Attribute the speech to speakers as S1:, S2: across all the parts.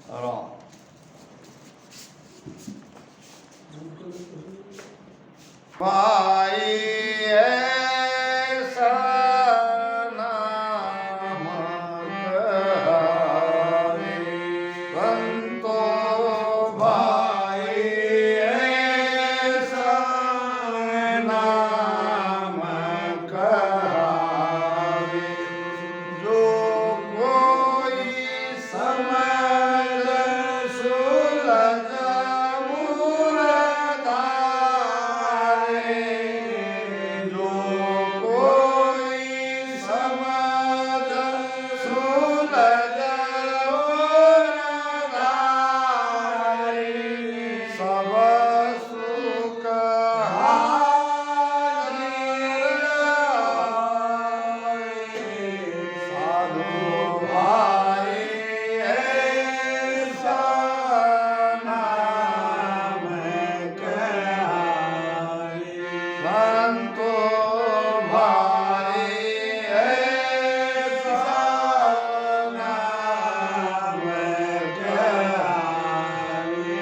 S1: राम भाई ऐसा नाम कहावे संतो भाई ऐसा नाम कहावे जो कोई समझ सुलझ मुरादारे जो कोई समझ सुलझ मुरादारे सब सुख साधु भाई ऐसा नाम कहावे संतो भाई ऐसा नाम कहावे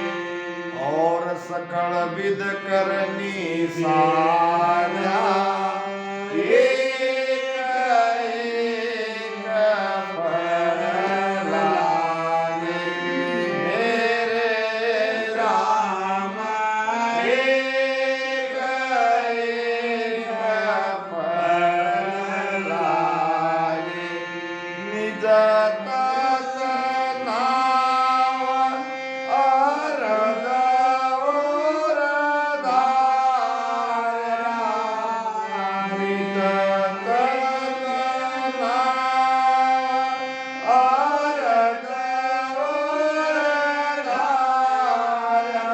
S1: और सकल विद करनी सारा एक एक पर लागे मेरे राम एक एक पर लागे निज तत नाम अरद और धारा निज तत नाम अरद और धारा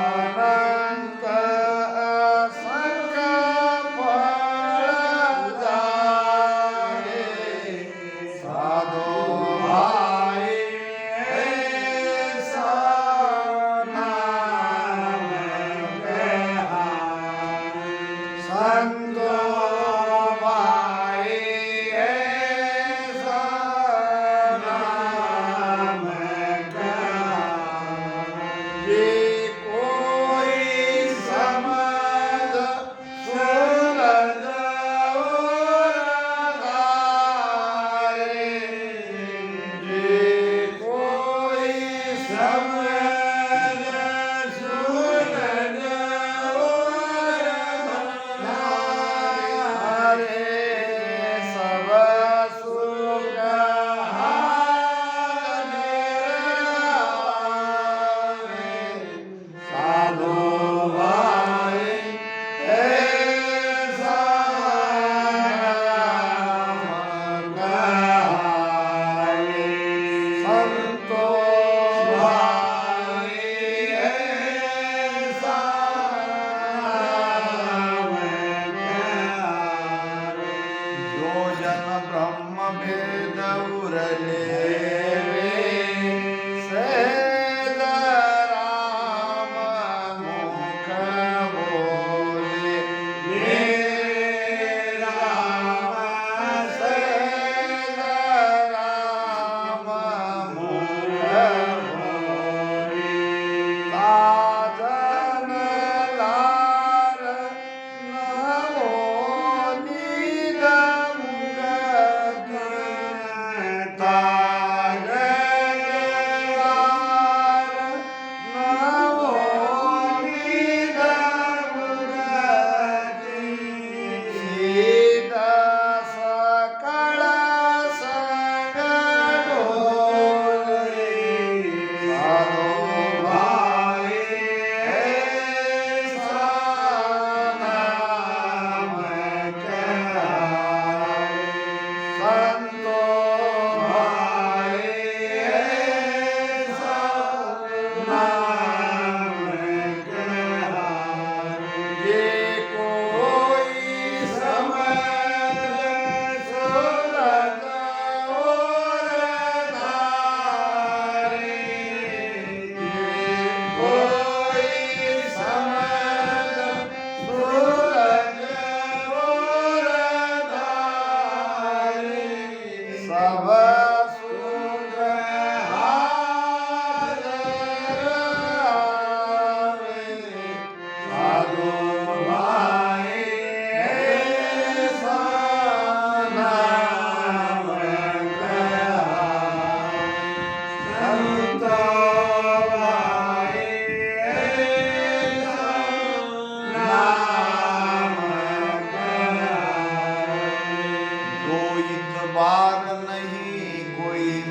S1: अनंत असंग फल जागे साधु भाई ऐसा नाम कहावे संतो भाई ऐसा नाम कहावे जे कोई समझ सुलझ और धारे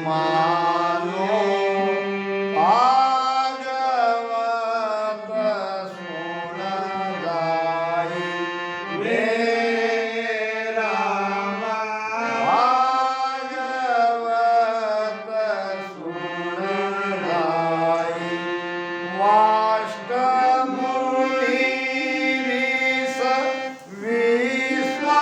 S1: मानो भागवत सुन जाई मेरे राम भागवत सुन जाई वाष्टमुनि ऋष विश्वामित्र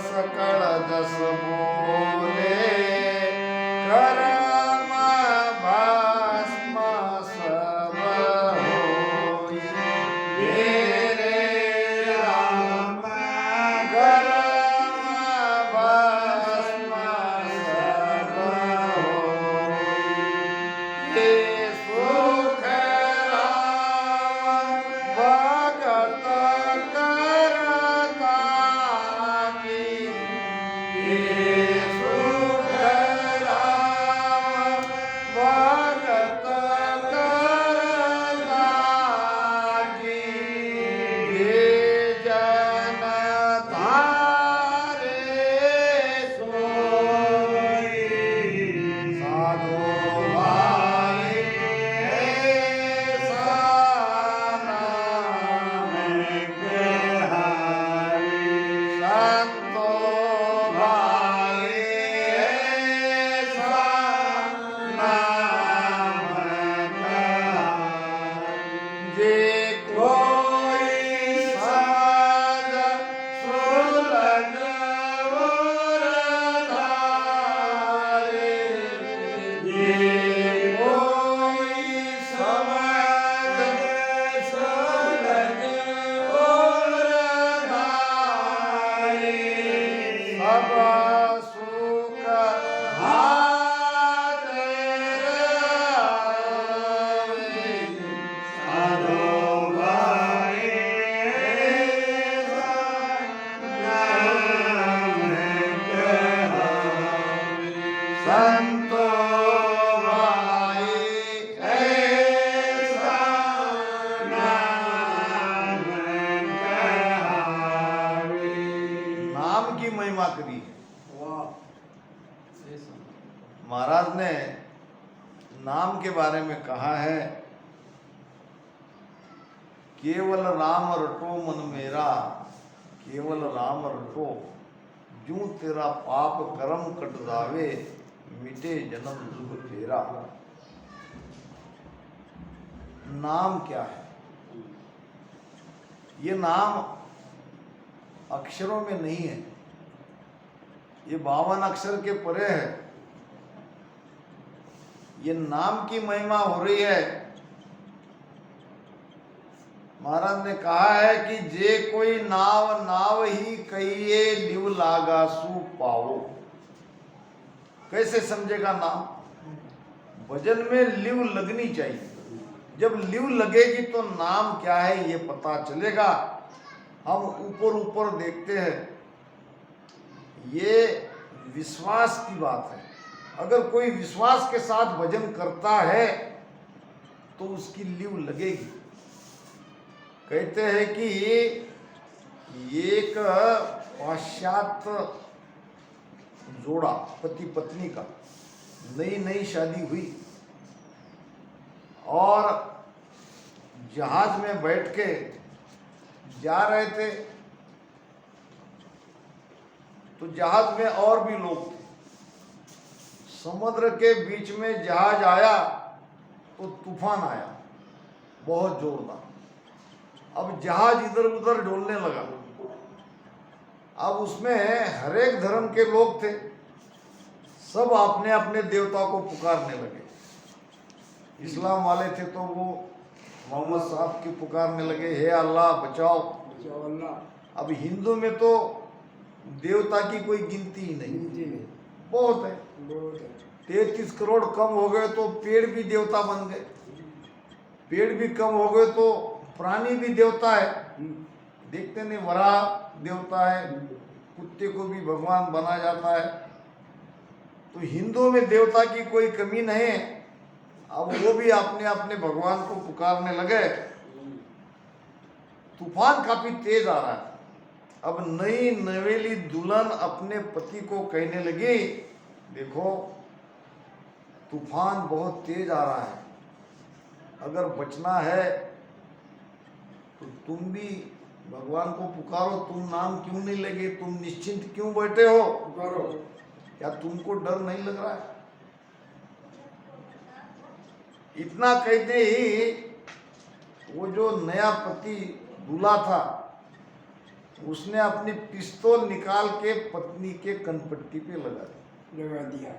S1: सकल जस बोले कर्म भस्म सब होई मेरे राम कर्म भस्म सब होई ये सुख राम भगत करता महिमा करी है। महाराज ने नाम के बारे में कहा है, केवल राम रटो मन मेरा, केवल राम रटो, जूं तेरा पाप कर्म कट जावे, मिटे जन्म दुख तेरा। नाम क्या है? ये नाम अक्षरों में नहीं है, ये 52 अक्षर के परे है। ये नाम की महिमा हो रही है। महाराज ने कहा है कि जे कोई नाव नाव ही कहिए लिव लागा सु पाओ। कैसे समझेगा नाम? भजन में लिव लगनी चाहिए। जब लिव लगेगी तो नाम क्या है ये पता चलेगा। हम ऊपर ऊपर देखते हैं, ये विश्वास की बात है। अगर कोई विश्वास के साथ भजन करता है तो उसकी लीव लगेगी। कहते हैं कि एक पाश्चात्य जोड़ा पति पत्नी का नई नई शादी हुई और जहाज में बैठ के जा रहे थे, तो जहाज में और भी लोग थे। समुद्र के बीच में जहाज आया तो तूफान आया बहुत जोरदार। अब जहाज इधर उधर डोलने लगा। अब उसमें हर एक धर्म के लोग थे, सब अपने अपने देवता को पुकारने लगे। इस्लाम वाले थे तो वो मोहम्मद साहब की पुकारने लगे, हे अल्लाह बचाओ
S2: बचाओ अल्लाह।
S1: अब हिंदू में तो देवता की कोई गिनती ही नहीं, बहुत है। 33 करोड़ कम हो गए तो पेड़ भी देवता बन गए, पेड़ भी कम हो गए तो प्राणी भी देवता है। देखते नहीं, वराह देवता है, कुत्ते को भी भगवान बना जाता है। तो हिंदुओं में देवता की कोई कमी नहीं है। अब वो भी अपने अपने भगवान को पुकारने लगे। तूफान काफी तेज आ रहा है। अब नई नवेली दुल्हन अपने पति को कहने लगी, देखो तूफान बहुत तेज आ रहा है, अगर बचना है तो तुम भी भगवान को पुकारो। तुम नाम क्यों नहीं लगे, तुम निश्चिंत क्यों बैठे हो,
S2: पुकारो।
S1: क्या तुमको डर नहीं लग रहा है? इतना कहते ही वो जो नया पति दूल्हा था उसने अपनी पिस्तौल निकाल के पत्नी के कनपट्टी पे लगा
S2: दिया।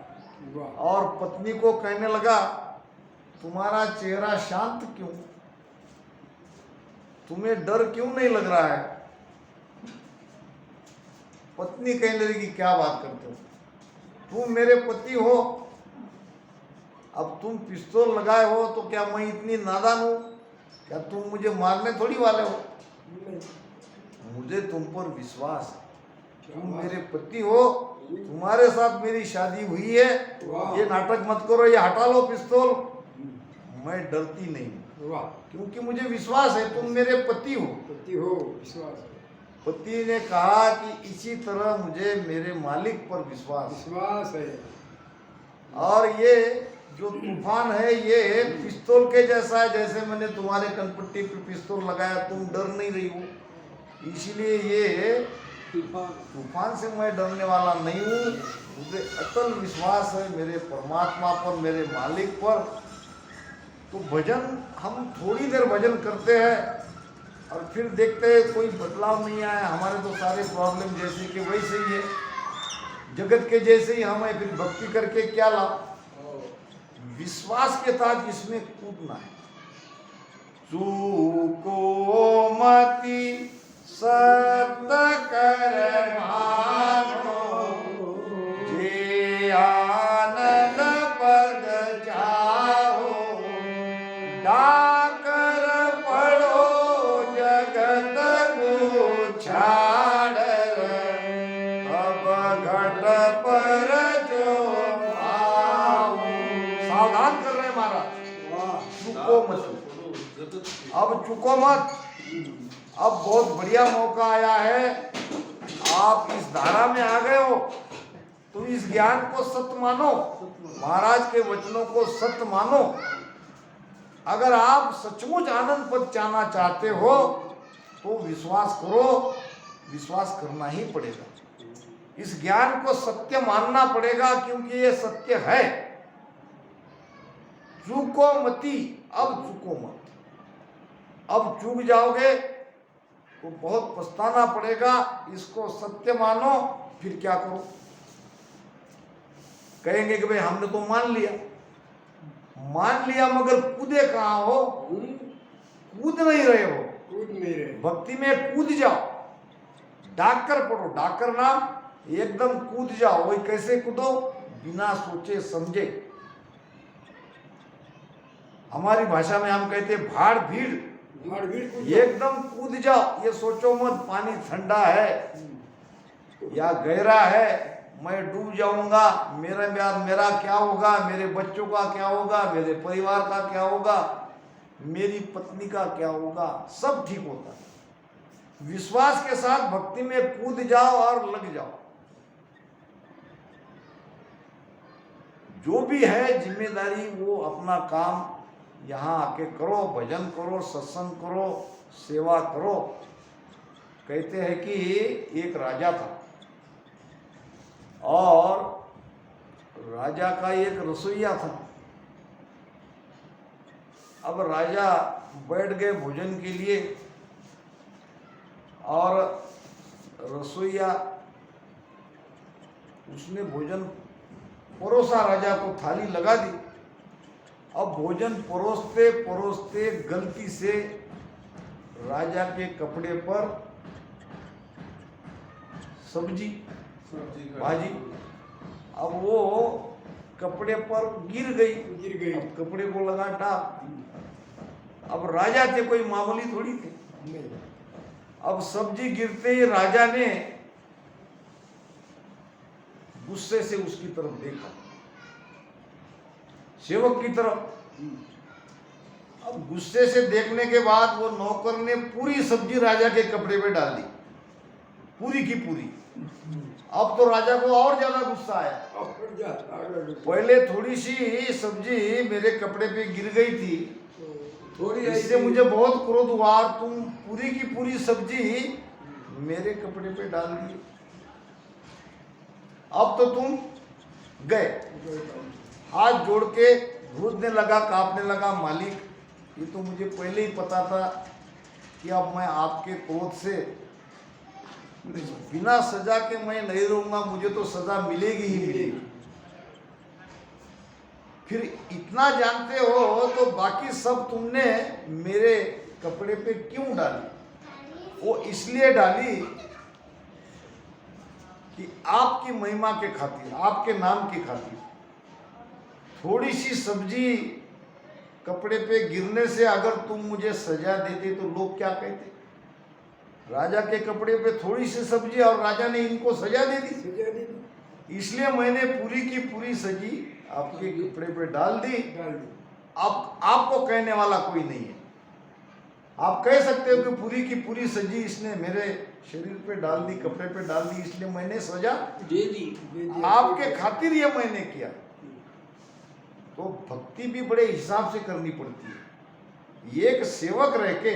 S2: वाह।
S1: और पत्नी को कहने लगा, तुम्हारा चेहरा शांत क्यों, तुम्हें डर क्यों नहीं लग रहा है? पत्नी कहने लगी, क्या बात करते हो, तुम मेरे पति हो, अब तुम पिस्तौल लगाए हो तो क्या मैं इतनी नादान हूं? क्या तुम मुझे मारने थोड़ी वाले हो? मुझे तुम पर विश्वास है, तुम मेरे पति हो, तुम्हारे साथ मेरी शादी हुई है, ये नाटक मत करो, ये हटा लो पिस्तौल। मैं डरती नहीं,
S2: वाह।
S1: क्योंकि मुझे विश्वास है तुम मेरे पति हो।
S2: पति हो, विश्वास है।
S1: पति ने कहा कि इसी तरह मुझे मेरे मालिक पर
S2: विश्वास है।
S1: और ये जो तूफान है ये पिस्तौल के जैसा है, जैसे मैंने तुम्हारे कनपट्टी पे पिस्तौल लगाया, तुम डर नहीं रही हो, इसीलिए ये तूफान से मैं डरने वाला नहीं हूँ। मुझे अटल विश्वास है मेरे परमात्मा पर, मेरे मालिक पर। तो भजन हम थोड़ी देर भजन करते हैं और फिर देखते हैं कोई बदलाव नहीं आया, हमारे तो सारे प्रॉब्लम जैसे कि वैसे ही है, जगत के जैसे ही हम है, फिर भक्ति करके क्या लाभ? विश्वास के साथ इसमें कूदना है। चूको मति सत कर मानो, जे आनंद पद चाहो, डाकर पढ़ो जगत को छाड़, अब घट पर जो आओ। सावधान कर रहे हैं महाराज, चुको मत, अब चुको मत। अब बहुत बढ़िया मौका आया है, आप इस धारा में आ गए हो तो इस ज्ञान को सत्य मानो, महाराज के वचनों को सत्य मानो। अगर आप सचमुच आनंद पद जाना चाहते हो तो विश्वास करो, विश्वास करना ही पड़ेगा, इस ज्ञान को सत्य मानना पड़ेगा, क्योंकि ये सत्य है। चूको मती, अब चूको मत। अब चूक जाओगे तो बहुत पछताना पड़ेगा, इसको सत्य मानो। फिर क्या करो? कहेंगे कि भाई हमने तो मान लिया, मगर कूदे कहाँ हो? कूद नहीं रहे हो,
S2: कूद नहीं रहे।
S1: भक्ति में कूद जाओ, डाकर पढ़ो, डाकर नाम, एकदम कूद जाओ। वही कैसे कूदो? बिना सोचे समझे। हमारी भाषा में हम कहते हैं भाड़ भीड़, एकदम कूद जाओ। ये सोचो मत पानी ठंडा है या गहरा है, मैं डूब जाऊंगा, मेरा क्या होगा, मेरे बच्चों का क्या होगा, मेरे परिवार का क्या होगा, मेरी पत्नी का क्या होगा, सब ठीक होता है। विश्वास के साथ भक्ति में कूद जाओ और लग जाओ। जो भी है जिम्मेदारी वो अपना काम यहाँ आके करो, भजन करो, सत्संग करो, सेवा करो। कहते हैं कि एक राजा था और राजा का एक रसोइया था। अब राजा बैठ गए भोजन के लिए और रसोइया उसने भोजन परोसा, राजा को थाली लगा दी। अब भोजन परोसते परोसते गलती से राजा के कपड़े पर सब्जी भाजी, अब वो कपड़े पर गिर गई। अब कपड़े को लगा टाप। अब राजा थे, कोई मामूली थोड़ी थे।
S2: नहीं।
S1: अब सब्जी गिरते ही राजा ने गुस्से से उसकी तरफ देखा, सेवक की तरफ। अब गुस्से से देखने के बाद वो नौकर ने पूरी सब्जी राजा के कपड़े पे डाल दी, पूरी की पूरी। अब तो राजा को और ज्यादा गुस्सा आया। पहले थोड़ी सी सब्जी मेरे कपड़े पे गिर गई थी,
S2: थोड़ी
S1: इससे मुझे बहुत क्रोध हुआ और तुम पूरी की पूरी सब्जी मेरे कपड़े पे डाल दी। अब तो तुम गए। हाथ जोड़ के घूरने लगा, कांपने लगा, मालिक ये तो मुझे पहले ही पता था कि अब मैं आपके क्रोध से बिना सजा के मैं नहीं रहूंगा, मुझे तो सजा मिलेगी ही मिलेगी। फिर इतना जानते हो तो बाकी सब तुमने मेरे कपड़े पे क्यों डाली? वो इसलिए डाली कि आपकी महिमा के खातिर, आपके नाम की खातिर। थोड़ी सी सब्जी कपड़े पे गिरने से अगर तुम मुझे सजा देते तो लोग क्या कहते? राजा के कपड़े पे थोड़ी सी सब्जी और राजा ने इनको सजा दे दी। इसलिए मैंने पूरी की पूरी सब्जी आपके कपड़े पे डाल दी। अब आपको कहने वाला कोई नहीं है। आप कह सकते हो कि पूरी की पूरी सब्जी इसने मेरे शरीर पे डाल दी, कपड़े पे डाल दी, इसलिए मैंने सजा
S2: दे दी।
S1: आपके खातिर ये मैंने किया। तो भक्ति भी बड़े हिसाब से करनी पड़ती है। एक सेवक रह के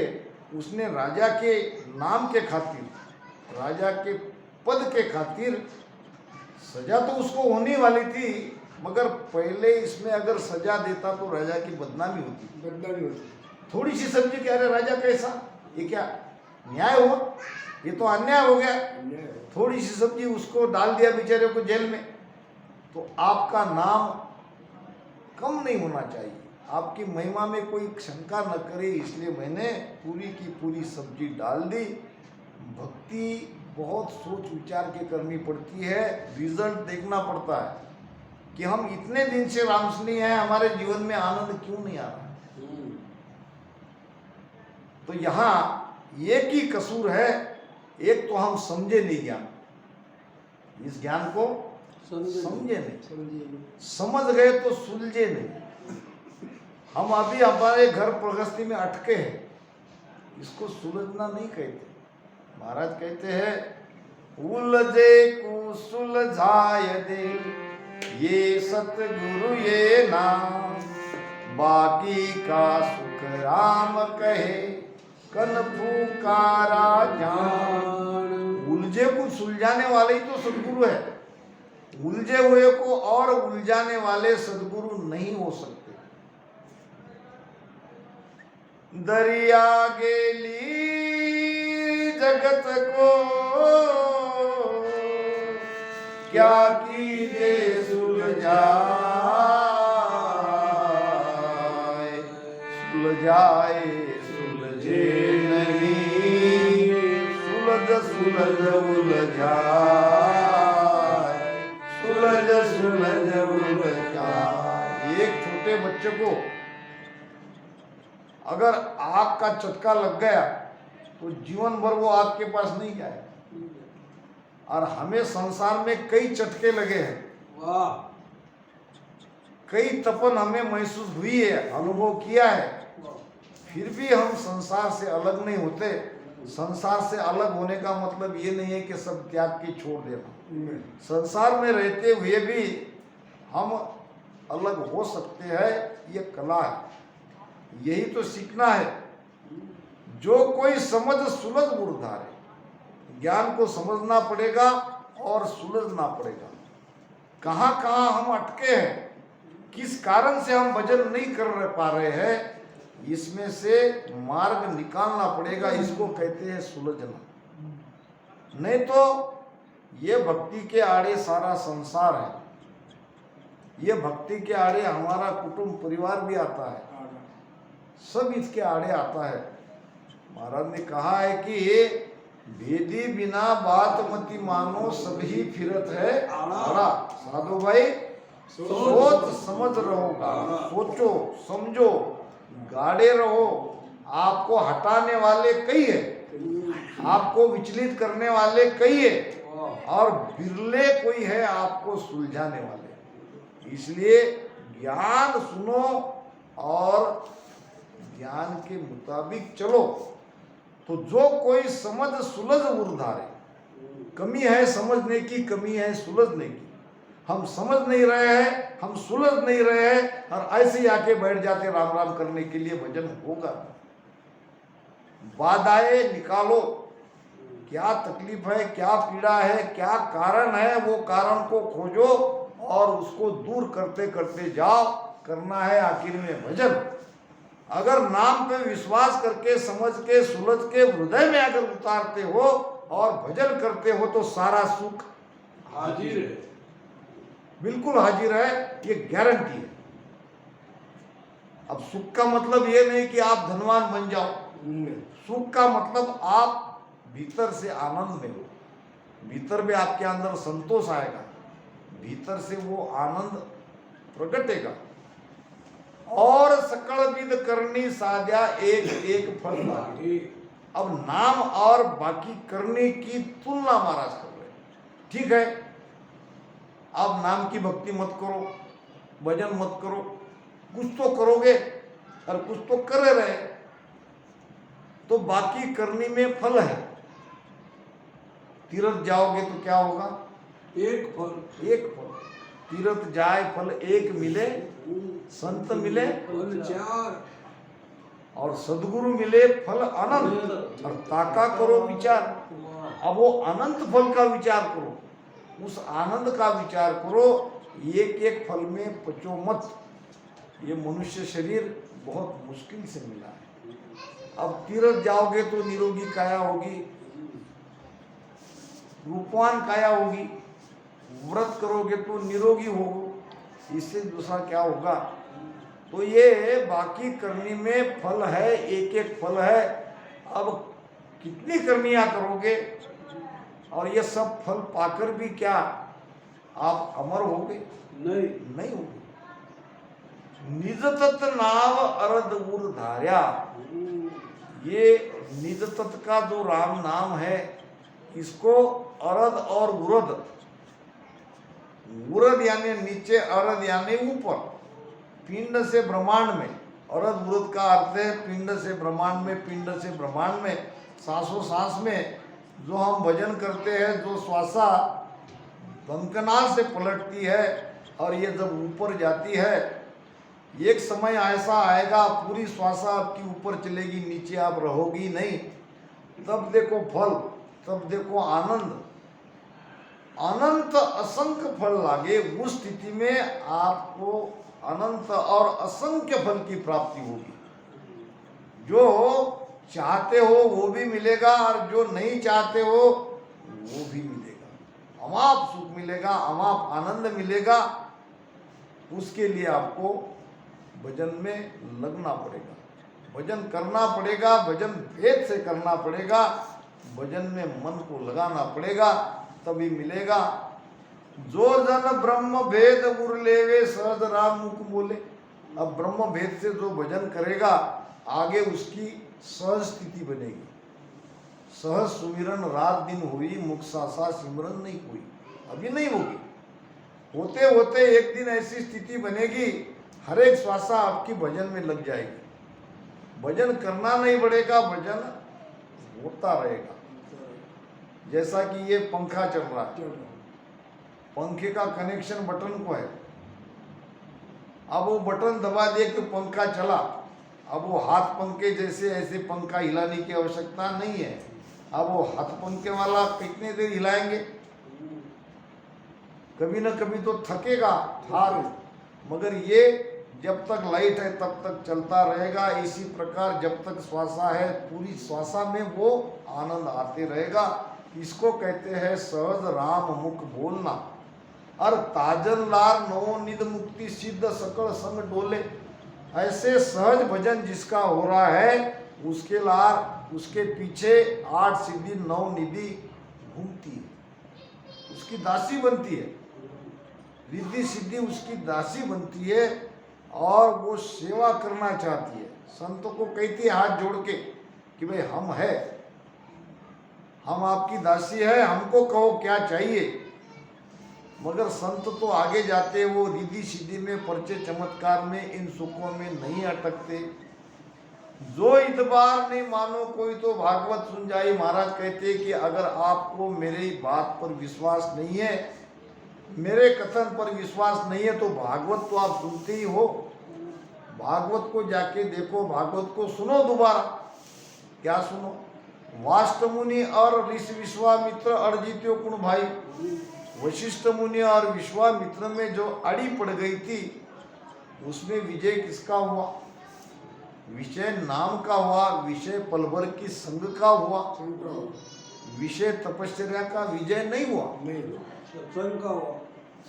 S1: उसने राजा के नाम के खातिर, राजा के पद के खातिर, सजा तो उसको होने वाली थी, मगर पहले इसमें अगर सजा देता तो राजा की बदनामी होती। थोड़ी सी सब्जी कह रहे राजा कैसा, ये क्या न्याय हुआ? ये तो अन्याय हो गया। थोड़ी सी सब्जी उसको डाल दिया बेचारे को जेल में। तो आपका नाम कम नहीं होना चाहिए, आपकी महिमा में कोई शंका न करे, इसलिए मैंने पूरी की पूरी सब्जी डाल दी। भक्ति बहुत सोच विचार के करनी पड़ती है, रिजल्ट देखना पड़ता है कि हम इतने दिन से रामस्नेही हैं, हमारे जीवन में आनंद क्यों नहीं आ रहा। तो यहाँ एक ही कसूर है, एक तो हम समझे नहीं ज्ञान, इस ज्ञान को समझे नहीं, समझ गए तो सुलझे नहीं। हम अभी हमारे घर प्रगति में अटके हैं, इसको सुलझना नहीं कहते। महाराज कहते हैं उलझे को सुलझाय दे, ये सतगुरु ये नाम, बाकी का सुख राम कहे, कन पुकारा जान। उलझे को सुलझाने वाले ही तो सदगुरु है। उलझे हुए को और उलझाने वाले सदगुरु नहीं हो सकते। दरिया गेली जगत को, क्या कीजे सुलझाए, सुलझाए सुलझे नहीं, सुलझ सुलझ उलझाए, सुलझ सुलझ उलझाए। एक छोटे बच्चे को अगर आग का चटका लग गया तो जीवन भर वो आग के पास नहीं जाए। और हमें संसार में कई चटके लगे हैं,
S2: वाह,
S1: कई तपन हमें महसूस हुई है, अनुभव किया है,
S2: वाह,
S1: फिर भी हम संसार से अलग नहीं होते। संसार से अलग होने का मतलब ये नहीं है कि सब त्याग के छोड़ देना। संसार में रहते हुए भी हम अलग हो सकते हैं, ये कला है, यही तो सीखना है। जो कोई समझ सुलझ गुरुधारे, ज्ञान को समझना पड़ेगा और सुलझना पड़ेगा। कहाँ कहाँ हम अटके हैं, किस कारण से हम भजन नहीं कर पा रहे हैं, इसमें से मार्ग निकालना पड़ेगा। इसको कहते हैं सुलझना। नहीं तो ये भक्ति के आड़े सारा संसार है, ये भक्ति के आड़े हमारा कुटुंब परिवार भी आता है, सब इसके आड़े आता है। महाराज ने कहा है कि भेदी बिना बात मति मानो सभी फिरत है आड़ा। साधु भाई सोच समझ रहोगा, सोचो समझो, गाड़े रहो। आपको हटाने वाले कई है, आपको विचलित करने वाले कई है, और बिरले कोई है आपको सुलझाने वाले। इसलिए ज्ञान सुनो और ज्ञान के मुताबिक चलो। तो जो कोई समझ सुलझ उर्धारे, कमी है समझने की, कमी है सुलझने की। हम समझ नहीं रहे हैं, हम सुलझ नहीं रहे हैं, और ऐसे ही आके बैठ जाते राम राम करने के लिए। भजन होगा, बाधाएं निकालो, क्या तकलीफ है, क्या पीड़ा है, क्या कारण है, वो कारण को खोजो और उसको दूर करते करते जाओ। करना है आखिर में भजन। अगर नाम पे विश्वास करके, समझ के, सुलझ के हृदय में अगर उतारते हो और भजन करते हो तो सारा सुख
S2: हाजिर है,
S1: बिल्कुल हाजिर है, ये गारंटी है। अब सुख का मतलब ये नहीं कि आप धनवान बन जाओ, सुख का मतलब आप भीतर से आनंद में हो, भीतर में आपके अंदर संतोष आएगा, भीतर से वो आनंद प्रगटेगा। और सकल विद करनी साध्या एक एक फल लागे। अब नाम और बाकी करने की तुलना महाराज कर रहे हैं। ठीक है, आप नाम की भक्ति मत करो, भजन मत करो, कुछ तो करोगे और कुछ तो कर रहे, तो बाकी करने में फल है। तीर्थ जाओगे तो क्या होगा?
S2: एक फल,
S1: एक फल। तीर्थ जाए फल एक मिले, संत मिले
S2: फल चार,
S1: और सदगुरु मिले फल अनंत। और ताका करो विचार, अब वो अनंत फल का विचार करो, उस आनंद का विचार करो। एक एक फल में पचो मत। ये मनुष्य शरीर बहुत मुश्किल से मिला है। अब तीर्थ जाओगे तो निरोगी काया होगी, रूपवान काया होगी, व्रत करोगे तो निरोगी होगो, इससे दूसरा क्या होगा? तो ये बाकी करनी में फल है, एक एक फल है। अब कितनी करनियां करोगे और ये सब फल पाकर भी क्या आप अमर होगे? नहीं होगे। निज तत् नाव अरद उर धार्या, ये निज तत् का जो राम नाम है, इसको अरद और उरद, उरद यानी नीचे, अरद यानी ऊपर, पिंड से ब्रह्मांड में। अरद उरद का अर्थ है पिंड से ब्रह्मांड में, पिंड से ब्रह्मांड में। सांसों सांस में जो हम भजन करते हैं, जो श्वासा बंकनाल से पलटती है और ये जब ऊपर जाती है, एक समय ऐसा आएगा पूरी श्वासा आपकी ऊपर चलेगी, नीचे आप रहोगी नहीं। तब देखो फल, तब देखो आनंद, अनंत असंख्य फल लागे। उस स्थिति में आपको अनंत और असंख्य फल की प्राप्ति होगी। जो चाहते हो वो भी मिलेगा और जो नहीं चाहते हो वो भी मिलेगा। अमाप सुख मिलेगा, अमाप आनंद मिलेगा। उसके लिए आपको भजन में लगना पड़ेगा, भजन करना पड़ेगा, भजन भेद से करना पड़ेगा, भजन में मन को लगाना पड़ेगा, तभी मिलेगा। जो जन ब्रह्म भेद उर लेवे सहज राम मुख बोले। अब ब्रह्म भेद से जो भजन करेगा, आगे उसकी सहज स्थिति बनेगी, सहज सुमिरन रात दिन हुई, मुख सासा सिमरन नहीं हुई। अभी नहीं होगी, होते होते एक दिन ऐसी स्थिति बनेगी, हर एक श्वासा आपकी भजन में लग जाएगी। भजन करना नहीं पड़ेगा, भजन होता रहेगा। जैसा कि ये पंखा चल रहा है, पंखे का कनेक्शन बटन को है। अब वो बटन दबा दे कि पंखा चला। अब वो हाथ पंखे जैसे ऐसे पंखा हिलाने की आवश्यकता नहीं है। अब वो हाथ पंखे वाला कितने देर हिलाएंगे, कभी ना कभी तो थकेगा हाथ, मगर ये जब तक लाइट है तब तक चलता रहेगा। इसी प्रकार जब तक श्वासा है, पूरी श्वासा में वो आनंद आते रहेगा। इसको कहते हैं सहज राम मुख बोलना। और ताजन लार नवो निध मुक्ति सिद्ध सकल संग डोले। ऐसे सहज भजन जिसका हो रहा है, उसके लार, उसके पीछे 8 सिद्धि 9 निधि घूमती है, उसकी दासी बनती है। रिद्धि सिद्धि उसकी दासी बनती है और वो सेवा करना चाहती है। संतों को कहती है हाथ जोड़ के कि भाई हम है, हम आपकी दासी है, हमको कहो क्या चाहिए। मगर संत तो आगे जाते, वो रिद्धि सिद्धि में, परिचय चमत्कार में, इन सुखों में नहीं अटकते। जो इतबार नहीं मानो कोई तो भागवत सुन जाए। महाराज कहते कि अगर आपको मेरी बात पर विश्वास नहीं है, मेरे कथन पर विश्वास नहीं है, तो भागवत तो आप सुनते ही हो। भागवत को जाके देखो, भागवत को सुनो दोबारा। क्या सुनो? वाष्ट मुनि और ऋषि विश्वामित्र अर्जित्यो कुण भाई। वशिष्ठ मुनि और विश्वामित्र में जो अड़ी पड़ गई थी, उसमें विजय किसका हुआ? विषय नाम का हुआ, विषय पलभर की संग का हुआ। विषय तपस्या का विजय नहीं हुआ,
S2: सत्संग का हुआ।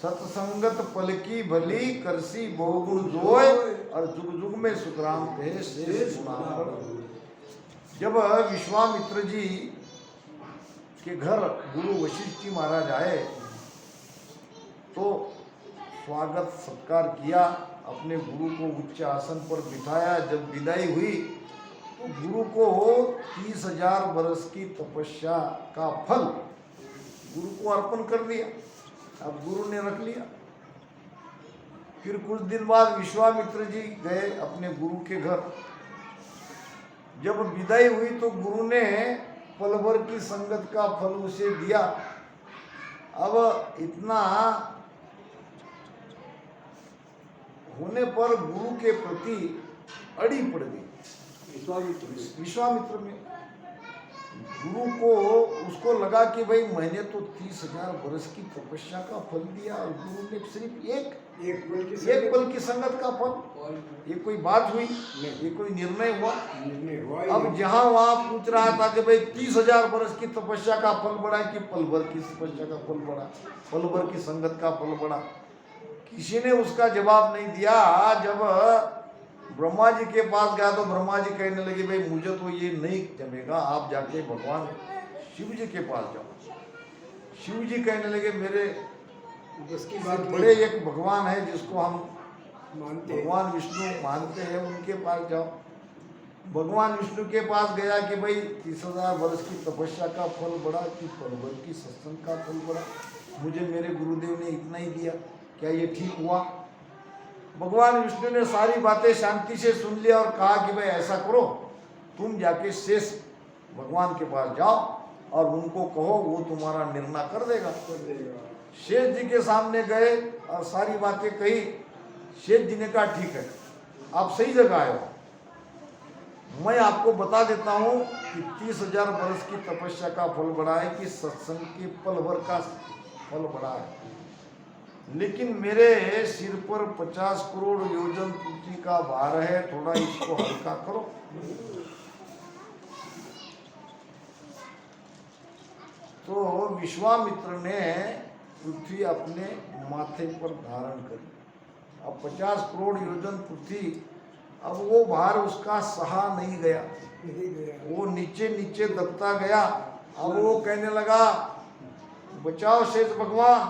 S1: सत्संगत पल की भली करसी बहुगुण जोय, और जुग जुग में सुखराम कहे शेष गुणाकर। जब विश्वामित्र जी के घर गुरु वशिष्ठ जी महाराज आए तो स्वागत सत्कार किया, अपने गुरु को उच्च आसन पर बिठाया। जब विदाई हुई तो गुरु को 30,000 वर्ष की तपस्या का फल गुरु को अर्पण कर दिया। अब गुरु ने रख लिया। फिर कुछ दिन बाद विश्वामित्र जी गए अपने गुरु के घर। जब विदाई हुई तो गुरु ने पल भर की संगत का फल उसे दिया। अब इतना होने पर गुरु के प्रति अड़ी पड़ गई विश्वामित्र में। गुरु को उसको लगा कि भाई मैंने तो 30,000 वर्ष की तपस्या का फल दिया और गुरु ने सिर्फ एक पल की संगत का फल। ये कोई बात हुई? ये कोई निर्णय हुआ? अब जहां वहां पूछ रहा था कि भाई 30,000 वर्ष की तपस्या का फल बड़ा कि पल भर की तपस्या का फल बड़ा, पल भर की संगत का फल बड़ा? किसी ने उसका जवाब नहीं दिया। जब ब्रह्मा जी के पास गया तो ब्रह्मा जी कहने लगे भाई मुझे तो ये नहीं जमेगा, आप जाके भगवान शिव जी के पास जाओ। शिव जी कहने लगे मेरे
S2: उसकी बात
S1: बड़े एक भगवान है जिसको हम भगवान विष्णु मानते हैं, उनके पास जाओ। भगवान विष्णु के पास गया कि भाई 30,000 वर्ष की तपस्या का फल बड़ा कि पल भर की सत्संग का फल बड़ा? मुझे मेरे गुरुदेव ने इतना ही दिया, क्या ये ठीक हुआ? भगवान विष्णु ने सारी बातें शांति से सुन लिया और कहा कि भाई ऐसा करो, तुम जाके शेष भगवान के पास जाओ और उनको कहो, वो तुम्हारा निर्णय कर देगा। शेष जी के सामने गए और सारी बातें कही। शेष जी ने कहा ठीक है, आप सही जगह आए हो। मैं आपको बता देता हूँ कि 30,000 वर्ष की तपस्या का फल बड़ा है कि सत्संग के पल भर का फल बड़ा है, लेकिन मेरे सिर पर 50 करोड़ योजन पृथ्वी का भार है, थोड़ा इसको हल्का करो। तो विश्वामित्र ने पृथ्वी अपने माथे पर धारण करी। अब 50 करोड़ योजन पृथ्वी, अब वो भार उसका सहा नहीं गया, वो नीचे नीचे दबता गया। अब वो कहने लगा बचाओ शेष भगवान,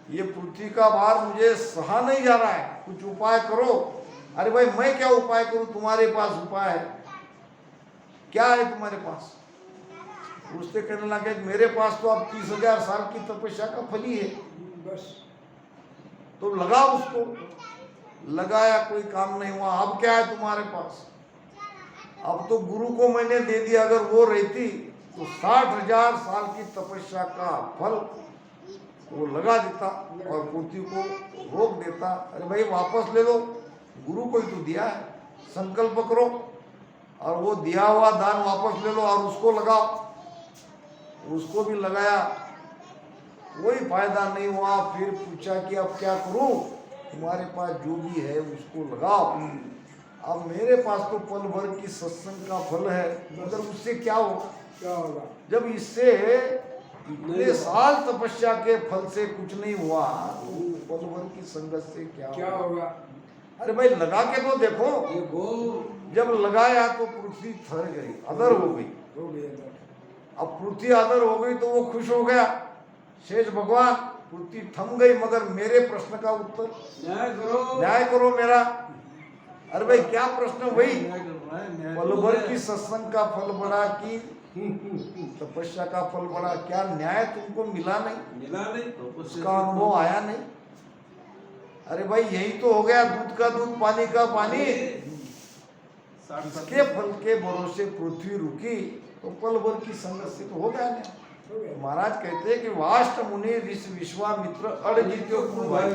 S1: ये पृथ्वी का भार मुझे सहा नहीं जा रहा है, कुछ उपाय करो। अरे भाई मैं क्या उपाय करूं, तुम्हारे पास उपाय है, क्या है तुम्हारे पास? उससे कहने लगे मेरे पास तो अब 30,000 साल की तपस्या का फल ही है,
S2: बस
S1: तो लगाओ उसको। लगाया, कोई काम नहीं हुआ। अब क्या है तुम्हारे पास? अब तो गुरु को मैंने दे दिया, अगर वो रहती तो 60,000 साल की तपस्या का फल वो लगा देता और पृथ्वी को रोक देता। अरे भाई वापस ले लो, गुरु को ही तो दिया है, संकल्प करो और वो दिया हुआ दान वापस ले लो और उसको लगाओ। उसको भी लगाया, कोई फायदा नहीं हुआ। फिर पूछा कि अब क्या करूं? तुम्हारे पास जो भी है उसको लगाओ। अब मेरे पास तो पल भर की सत्संग का फल है, मगर उससे क्या होगा?
S2: क्या होगा?
S1: जब इससे इतने साल तपस्या के फल से कुछ नहीं हुआ तो पल भर की संगत से क्या
S2: होगा?
S1: अरे भाई लगा के तो देखो। जब लगाया तो पृथ्वी थर गई, अदर हो गई। अब पृथ्वी अदर हो गई तो वो खुश हो गया। शेष भगवान, पृथ्वी थम गई, मगर मेरे प्रश्न का उत्तर न्याय करो मेरा। अरे भाई क्या प्रश्न? वही पल भर की सत्संग का फल बड़ा कि तपस्या का फल बड़ा? क्या न्याय तुमको मिला नहीं? उसका अनुभव आया नहीं? अरे भाई यही तो हो गया, दूध का दूध पानी का पानी। इसके फल के भरोसे पृथ्वी रुकी तो पल भर की संगत से तो हो गया नहीं। महाराज कहते हैं कि वाष्ट मुनि ऋषि विश्वामित्र अड़ जीत्यो कुल भाई,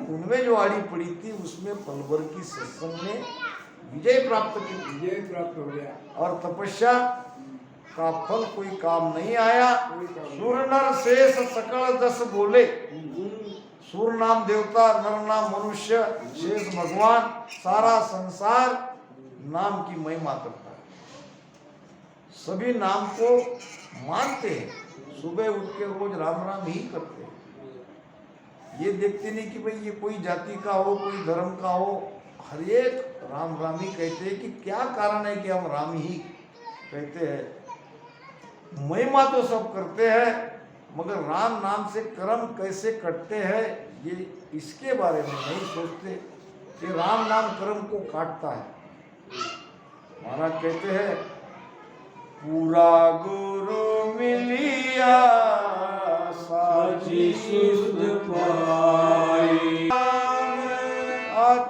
S1: उनमें जो आड़ी पड़ी थी उसमें पल भर की सत्संग ने विजय प्राप्त की,
S2: विजय प्राप्त हो गया।
S1: और तपस्या का फल कोई काम नहीं आया। सूर नर शेष सकल जस बोले, सूर नाम देवता, नर नाम मनुष्य, शेष भगवान, सारा संसार नाम की महिमा करता है। सभी नाम को मानते हैं, सुबह उठ के रोज राम राम ही करते हैं। ये देखते नहीं कि भाई ये कोई जाति का हो, कोई धर्म का हो, हर एक राम राम ही कहते हैं। कि क्या कारण है कि हम राम ही कहते हैं? महिमा तो सब करते हैं, मगर राम नाम से कर्म कैसे कटते हैं ये इसके बारे में नहीं सोचते कि राम नाम कर्म को काटता है। महाराज कहते हैं पूरा गुरु मिलिया साची सुध पाई,